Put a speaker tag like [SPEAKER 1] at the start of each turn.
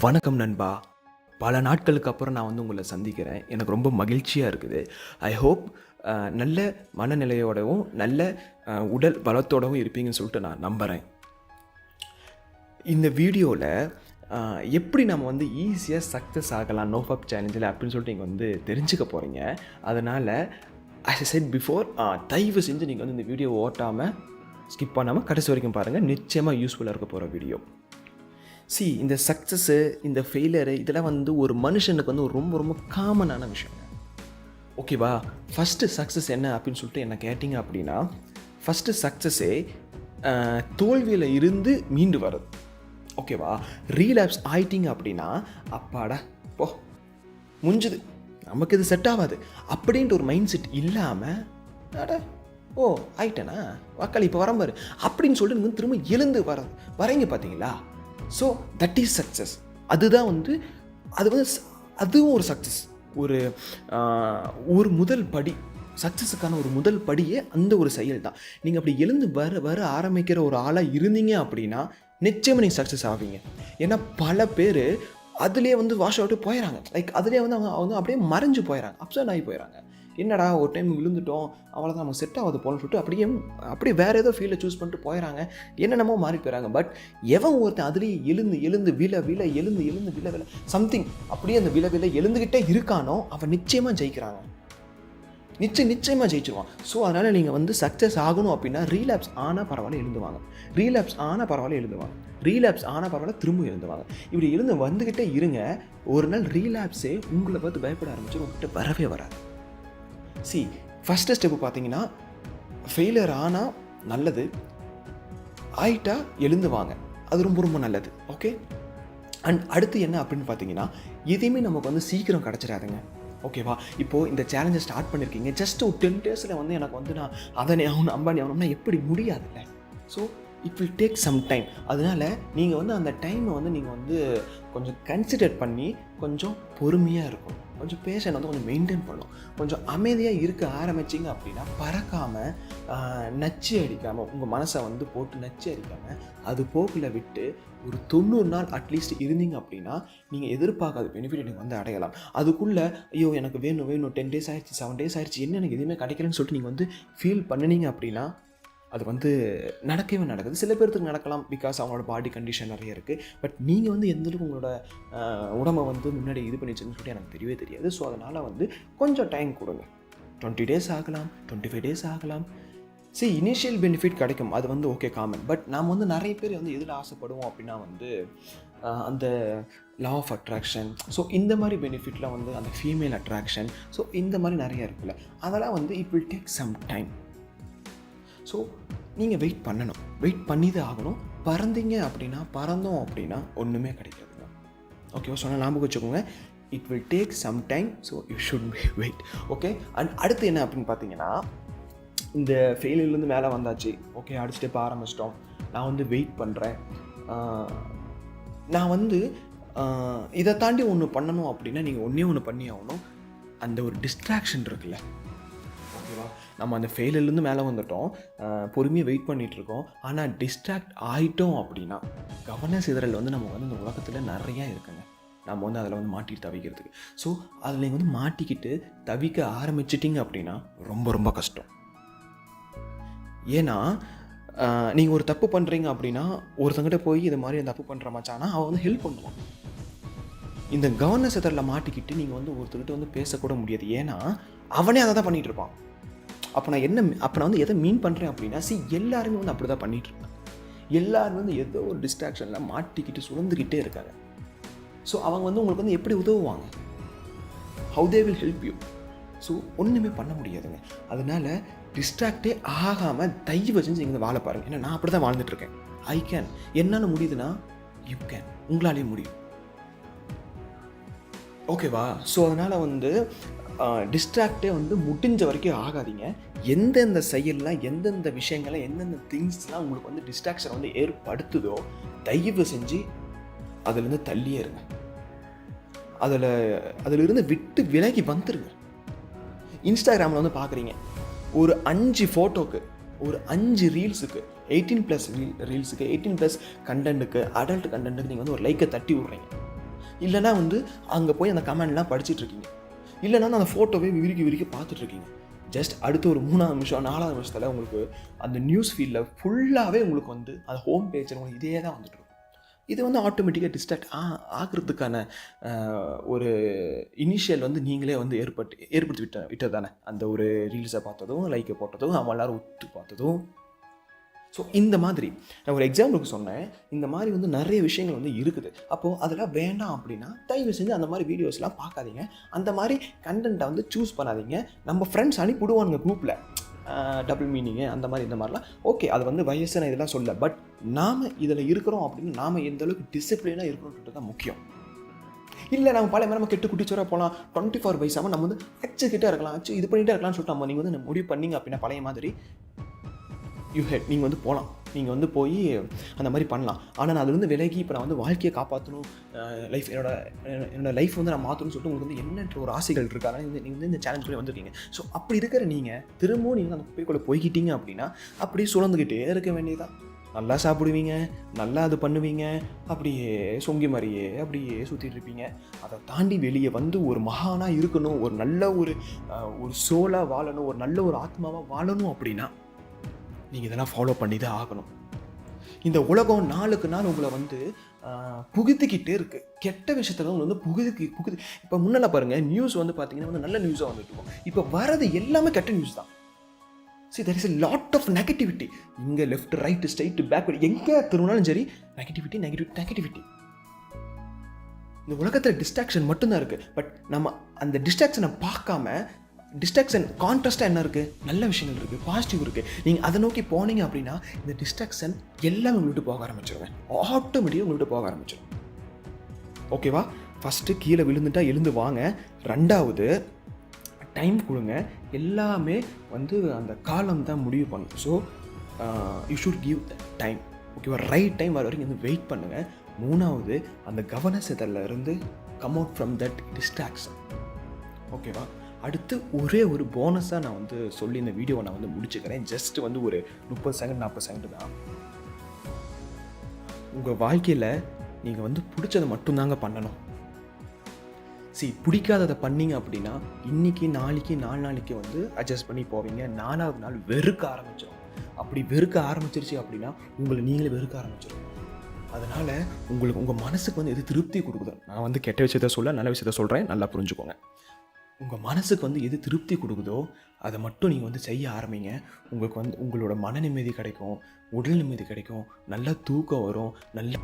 [SPEAKER 1] வணக்கம் நண்பா. பல நாட்களுக்கு அப்புறம் நான் வந்து உங்களை சந்திக்கிறேன். எனக்கு ரொம்ப மகிழ்ச்சியாக இருக்குது. ஐ ஹோப் நல்ல மனநிலையோடவும் நல்ல உடல் பலத்தோடவும் இருப்பீங்கன்னு சொல்லிட்டு நான் நம்புகிறேன். இந்த வீடியோவில் எப்படி நம்ம வந்து ஈஸியாக சக்ஸஸ் ஆகலாம் நோஃபப் சேலஞ்சில் அப்படின்னு சொல்லிட்டு நீங்கள் வந்து தெரிஞ்சுக்க போகிறீங்க. அதனால் as I said before, தயவு செஞ்சு நீங்கள் வந்து இந்த வீடியோ ஓட்டாமல் ஸ்கிப் பண்ணாமல் கடைசி வரைக்கும் பாருங்கள். நிச்சயமாக யூஸ்ஃபுல்லாக இருக்க போகிற வீடியோ. இந்த சக்ஸஸ்ஸு, இந்த ஃபெயிலியரு, இதெல்லாம் வந்து ஒரு மனுஷனுக்கு வந்து ஒரு ரொம்ப ரொம்ப காமனான விஷயங்க. ஓகேவா? ஃபஸ்ட்டு சக்ஸஸ் என்ன அப்படின்னு சொல்லிட்டு என்ன கேட்டிங்க அப்படின்னா, ஃபஸ்ட்டு சக்ஸஸே தோல்வியில் இருந்து மீண்டு வர்றது. ஓகேவா? ரீலாப்ஸ் ஆயிட்டிங்க அப்படின்னா, அப்பாடா போ முடிஞ்சுது, நமக்கு இது செட் ஆகாது அப்படின்ட்டு ஒரு மைண்ட் செட் இல்லாமல், ஓ ஆயிட்டேனா வாக்காளி இப்போ வரம்பாரு அப்படின்னு சொல்லிட்டு நீங்கள் திரும்ப எழுந்து வரீங்க பார்த்தீங்களா? So that is success. அதுதான் வந்து அதுவும் ஒரு சக்ஸஸ். ஒரு முதல் படி, சக்ஸஸுக்கான ஒரு முதல் படியே அந்த ஒரு செயல் தான். நீங்கள் அப்படி எழுந்து வர ஆரம்பிக்கிற ஒரு ஆளாக இருந்தீங்க அப்படின்னா நிச்சயமாக நீங்கள் சக்ஸஸ் ஆவீங்க. ஏன்னா பல பேர் அதுலேயே வந்து வாஷ் அவுட்டு போயிடறாங்க. அதுலேயே வந்து அவங்க அப்படியே மறைஞ்சு போயிடறாங்க, அப்செட் ஆகி போயிடறாங்க. என்னடா ஒரு டைம் விழுந்துட்டோம், அவ்வளோதான் நமக்கு செட் ஆகுது போகணும்னு சொல்லிட்டு அப்படியே வேறு ஏதோ ஃபீல்டை சூஸ் பண்ணிட்டு போயிடறாங்க, என்னென்னமோ மாறி போயிடறாங்க. பட் எவன் ஒருத்தன் அதுலேயே எழுந்து விழ சம்திங் அப்படியே அந்த விழ எழுந்துக்கிட்டே இருக்கானோ அவன் நிச்சயமாக ஜெயிக்கிறாங்க, நிச்சயமாக ஜெயிச்சிருவான். ஸோ அதனால் நீங்கள் வந்து சக்ஸஸ் ஆகணும் அப்படின்னா ரீலாப்ஸ் ஆனால் பரவாயில்ல எழுந்துவாங்க, ரீலாப்ஸ் ஆனால் பரவாயில்ல திரும்ப எழுந்துவாங்க. இப்படி வந்துக்கிட்டே இருங்க. ஒரு நாள் ரீலாப்ஸே உங்களை பார்த்து பயப்பட ஆரம்பிச்சு உங்கள்கிட்ட வரவே வராது. ஃபஸ்ட்டு ஸ்டெப்பு பார்த்தீங்கன்னா, ஃபெயிலியர் ஆனால் நல்லது, ஆயிட்டா எழுந்துவாங்க, அது ரொம்ப ரொம்ப நல்லது. ஓகே. அண்ட் அடுத்து என்ன அப்படின்னு பார்த்தீங்கன்னா, எதையுமே நமக்கு வந்து சீக்கிரம் கிடச்சிடாதுங்க. ஓகேவா? இப்போது இந்த சேலஞ்சை ஸ்டார்ட் பண்ணியிருக்கீங்க, ஜஸ்ட் ஒரு 10 days வந்து எனக்கு வந்து நான் அதனை ஆகணும் அம்பானி ஆகணும்னா எப்படி முடியாதுல்ல. So it will take some time. அதனால் நீங்கள் வந்து அந்த டைமை வந்து நீங்கள் வந்து கொஞ்சம் கன்சிடர் பண்ணி கொஞ்சம் பொறுமையாக இருக்கணும், கொஞ்சம் பேஷண்ட் வந்து கொஞ்சம் மெயின்டைன் பண்ணணும். கொஞ்சம் அமைதியாக இருக்க ஆரம்பிச்சிங்க அப்படின்னா பறக்காமல் நச்சு அடிக்காமல், உங்கள் மனசை வந்து போட்டு நச்சு அடிக்காமல் அது போக்கில் விட்டு ஒரு 90 நாள் அட்லீஸ்ட் இருந்தீங்க அப்படின்னா நீங்கள் எதிர்பார்க்காத பெனிஃபிட் நீங்கள் வந்து அடையலாம். அதுக்குள்ளே ஐயோ எனக்கு வேணும் 10 days ஆயிடுச்சு, 7 days ஆயிடுச்சு, என்ன எனக்கு எதுவுமே கிடைக்கலன்னு சொல்லிட்டு நீங்கள் வந்து ஃபீல் பண்ணினீங்க அப்படின்னா அது வந்து நடக்கவே நடக்குது. சில பேருக்கு நடக்கலாம், பிகாஸ் அவங்களோட பாடி கண்டிஷன் நிறைய இருக்குது. பட் நீங்கள் வந்து எந்தளவுக்கு உங்களோட உடம்பை வந்து முன்னாடி இது பண்ணிச்சுன்னு சொல்லிட்டு எனக்கு தெரியவே தெரியாது. ஸோ அதனால் வந்து கொஞ்சம் டைம் கொடுங்க. 20 days ஆகலாம், 25 days ஆகலாம். இனிஷியல் பெனிஃபிட் கிடைக்கும், அது வந்து ஓகே காமன். பட் நாம் வந்து நிறைய பேர் வந்து எதில் ஆசைப்படுவோம் அப்படின்னா வந்து அந்த லா ஆஃப் அட்ராக்ஷன், ஸோ இந்த மாதிரி பெனிஃபிட்லாம் வந்து அந்த ஃபீமேல் அட்ராக்ஷன், ஸோ இந்த மாதிரி நிறைய இருக்குல்ல, அதெல்லாம் வந்து it will take some time. So நீங்கள் வெயிட் பண்ணி தான் ஆகணும். பறந்தோம் அப்படின்னா ஒன்றுமே கிடைக்காதுங்க. ஓகேவா? சொன்னால் ஞாபகம் வச்சுக்கோங்க, it will take some time. So you should wait. Okay. And அடுத்து என்ன அப்படின்னு பார்த்தீங்கன்னா, இந்த ஃபெயிலியர்லேருந்து மேலே வந்தாச்சு, ஓகே, அடுத்த ஸ்டெப் ஆரம்பிச்சிட்டோம், நான் வந்து வெயிட் பண்ணுறேன், நான் வந்து இதை தாண்டி ஒன்று பண்ணணும் அப்படின்னா நீங்கள் ஒன்று பண்ணி ஆகணும். அந்த ஒரு டிஸ்ட்ராக்ஷன் இருக்குல்ல, ஓகேவா? நம்ம அந்த ஃபெயிலியர்லேருந்து மேலே வந்துட்டோம், பொறுமையாக வெயிட் பண்ணிகிட்ருக்கோம். ஆனால் டிஸ்ட்ராக்ட் ஆகிட்டோம் அப்படின்னா கவன சிதறல் வந்து நம்ம வந்து இந்த உலகத்தில் நிறையா இருக்குங்க. நம்ம வந்து அதில் வந்து மாட்டிட்டு தவிக்கிறதுக்கு. ஸோ அதில் நீங்கள் வந்து மாட்டிக்கிட்டு தவிக்க ஆரம்பிச்சிட்டிங்க அப்படின்னா ரொம்ப ரொம்ப கஷ்டம். ஏன்னா நீங்கள் ஒரு தப்பு பண்ணுறீங்க அப்படின்னா ஒருத்தங்கிட்ட போய் இது மாதிரி தப்பு பண்ணுற மச்சானா அவன் வந்து ஹெல்ப் பண்ணுவான். இந்த கவன சிதறலில் மாட்டிக்கிட்டு நீங்கள் வந்து ஒருத்தர்கிட்ட வந்து பேசக்கூட முடியாது. ஏன்னா அவனே அதை தான் பண்ணிகிட்டு இருப்பான். அப்போ நான் வந்து எதை மீன் பண்ணுறேன் அப்படின்னா, எல்லாருமே வந்து அப்படி தான் பண்ணிகிட்ருக்காங்க. எல்லாருமே வந்து ஏதோ ஒரு டிஸ்ட்ராக்ஷனில் மாட்டிக்கிட்டு சுழந்துக்கிட்டே இருக்காங்க. ஸோ அவங்க வந்து உங்களுக்கு வந்து எப்படி உதவுவாங்க? How they will help you? So ஒன்றுமே பண்ண முடியாதுங்க. அதனால் டிஸ்ட்ராக்டே ஆகாமல் தயவு செஞ்சு நீங்கள் வாழ பாருங்கள். ஏன்னா நான் அப்படி தான் வாழ்ந்துட்டுருக்கேன். ஐ கேன், என்னால் முடியுதுன்னா யூ கேன், உங்களாலேயும் முடியும். ஓகேவா? ஸோ அதனால் வந்து டிஸ்ட்ராக்டே வந்து முடிஞ்ச வரைக்கும் ஆகாதீங்க. எந்தெந்த செயல்லாம், எந்தெந்த விஷயங்களை, எந்தெந்த திங்ஸ்லாம் உங்களுக்கு வந்து டிஸ்ட்ராக்ஷன் வந்து ஏற்படுத்துதோ தயவு செஞ்சு அதிலேருந்து தள்ளியே இருங்க. அதிலிருந்து விட்டு விலகி வந்துருங்க. இன்ஸ்டாகிராமில் வந்து பார்க்குறீங்க, ஒரு 5 ஃபோட்டோக்கு, ஒரு 5 ரீல்ஸுக்கு, 18+ ரீல்ஸுக்கு, 18+ கண்டென்ட்டுக்கு, அடல்ட் கண்டென்ட்டுக்கு நீங்கள் வந்து ஒரு லைக்கை தட்டி விட்றீங்க. இல்லைனா வந்து அங்கே போய் அந்த கமெண்ட்லாம் படிச்சுட்டு இருக்கீங்க, இல்லைனா அந்த ஃபோட்டோவே விரிக்கி பார்த்துட்ருக்கீங்க. ஜஸ்ட் அடுத்த ஒரு 3ஆவது நிமிஷம் 4ஆவது நிமிஷத்தில் உங்களுக்கு அந்த நியூஸ் ஃபீல்டில் ஃபுல்லாகவே உங்களுக்கு வந்து அந்த ஹோம் பேஜில் உங்களுக்கு இதே தான் வந்துட்டு இருக்கும். இது வந்து ஆட்டோமேட்டிக்காக டிஸ்ட்ராக்ட் ஆகிறதுக்கான ஒரு இனிஷியல் வந்து நீங்களே வந்து ஏற்படுத்தி விட்டது தானே. அந்த ஒரு ரீல்ஸை பார்த்ததும், லைக்கை போட்டதும், அவன் எல்லோரும் ஒத்து பார்த்ததும். ஸோ இந்த மாதிரி நான் ஒரு எக்ஸாம்பிளுக்கு சொன்னேன், இந்த மாதிரி வந்து நிறைய விஷயங்கள் வந்து இருக்குது. அப்போது அதெல்லாம் வேண்டாம் அப்படின்னா தயவு செஞ்சு அந்த மாதிரி வீடியோஸ்லாம் பார்க்காதீங்க, அந்த மாதிரி கண்டென்ட்டை வந்து சூஸ் பண்ணாதீங்க. நம்ம ஃப்ரெண்ட்ஸ் அனுப்பிவிடுவானுங்க குரூப்பில் டபுள் மீனிங்கு அந்த மாதிரி இந்த மாதிரிலாம். ஓகே, அது வந்து வயசு நான் இதெல்லாம் சொல்ல, பட் நாம் இதில் இருக்கிறோம் அப்படின்னு நாம் எந்த அளவுக்கு டிசிப்ளினாக இருக்கணுன்றது தான் முக்கியம். இல்லை நம்ம பழைய மாதிரி நம்ம கெட்டு குட்டிச்சோர போகலாம், 24 வயசாமல் நம்ம வந்து கிட்டே இருக்கலாம், இது பண்ணிகிட்டே இருக்கலாம்னு சொல்லிட்டு நம்ம நீங்கள் வந்து முடிவு பண்ணிங்க அப்படின்னா பழைய மாதிரி நீங்கள் வந்து போகலாம், நீங்கள் வந்து போய் அந்த மாதிரி பண்ணலாம். ஆனால் நான் அதுலேருந்து விலகி இப்போ நான் வந்து வாழ்க்கையை காப்பாற்றணும், லைஃப் என்னோட லைஃப் வந்து நான் மாற்றணும்னு சொல்லிட்டு உங்களுக்கு வந்து என்னென்ற ஒரு ஆசைகள் இருக்காங்க. நீங்கள் வந்து இந்த சேலஞ்சுக்குள்ளே வந்திருக்கீங்க. ஸோ அப்படி இருக்கிற நீங்கள் திரும்பவும் நீங்கள் அந்த குப்பைக்குள்ளே போய்கிட்டீங்க அப்படின்னா அப்படியே சுழந்துக்கிட்டே இருக்க வேண்டியதான். நல்லா சாப்பிடுவீங்க, நல்லா அது பண்ணுவீங்க, அப்படியே சொங்கி மாதிரியே அப்படியே சுற்றிட்டு இருப்பீங்க. அதை தாண்டி வெளியே வந்து ஒரு மகானாக இருக்கணும், ஒரு நல்ல ஒரு சோலாக வாழணும், ஒரு நல்ல ஒரு ஆத்மாவாக வாழணும் அப்படின்னா நீங்கள் இதெல்லாம் ஃபாலோ பண்ணி தான் ஆகணும். இந்த உலகம் நாளுக்கு நாள் உங்களை வந்து புகுத்திக்கிட்டே இருக்குது. கெட்ட விஷயத்தில் வந்து புகுதி இப்போ முன்னெல்லாம் பாருங்கள், நியூஸ் வந்து பார்த்தீங்கன்னா வந்து நல்ல நியூஸாக வந்துட்டு இருக்கும். இப்போ வரது எல்லாமே கெட்ட நியூஸ் தான். See, there is a lot of negativity. இங்கே லெஃப்ட் ரைட் ஸ்ட்ரைட் பேக்வர்ட் எங்கே திரும்பினாலும் சரி நெகட்டிவிட்டி. இந்த உலகத்தில் டிஸ்ட்ராக்ஷன் மட்டும்தான் இருக்குது. பட் நம்ம அந்த டிஸ்ட்ராக்ஷனை பார்க்காம, டிஸ்ட்ராக்ஷன் கான்ட்ராஸ்டாக என்ன இருக்குது, நல்ல விஷயங்கள் இருக்குது, பாசிட்டிவ் இருக்குது. நீங்கள் அதை நோக்கி போனீங்க அப்படின்னா இந்த டிஸ்ட்ராக்ஷன் எல்லாமே உங்கள்கிட்ட போக ஆரம்பிச்சிருவேன், ஆட்டோமேட்டிக்காக உங்கள்கிட்ட போக ஆரம்பிச்சிடும். ஓகேவா? ஃபஸ்ட்டு கீழே விழுந்துட்டா எழுந்து வாங்க. 2வது டைம் கொடுங்க. எல்லாமே வந்து அந்த காலம் தான் முடிவு பண்ணும். So you should give the time. ஓகேவா? ரைட் டைம் வர வரைக்கும் வந்து வெயிட் பண்ணுங்கள். 3வது அந்த கவனசிதறில் இருந்து come out from that distraction. ஓகேவா? அடுத்து ஒரே ஒரு போனஸாக நான் வந்து சொல்லி இந்த வீடியோவை நான் வந்து முடிச்சுக்கிறேன். ஜஸ்ட் வந்து ஒரு 30 செகண்ட் 40 செகண்ட் தான். உங்கள் வாழ்க்கையில் நீங்கள் வந்து பிடிச்சதை மட்டும்தாங்க பண்ணணும். பிடிக்காததை பண்ணீங்க அப்படின்னா இன்றைக்கி நாளைக்கு 4 நாளைக்கு வந்து அட்ஜஸ்ட் பண்ணி போவீங்க. 4வது நாள் வெறுக்க ஆரம்பிச்சிடும். அப்படி வெறுக்க ஆரம்பிச்சிருச்சு அப்படின்னா உங்களை நீங்களே வெறுக்க ஆரம்பிச்சிடும். அதனால் உங்களுக்கு உங்கள் மனசுக்கு வந்து எது திருப்தி கொடுக்குதோ, நான் வந்து கெட்ட விஷயத்த சொல்ல நல்ல விஷயத்த சொல்கிறேன், நல்லா புரிஞ்சுக்கோங்க. உங்கள் மனசுக்கு வந்து எது திருப்தி கொடுக்குதோ அதை மட்டும் நீங்கள் வந்து செய்ய ஆரம்பிங்க. உங்களுக்கு வந்து உங்களோட மன நிம்மதி கிடைக்கும், உடல் நிம்மதி கிடைக்கும், நல்ல தூக்கம் வரும், நல்ல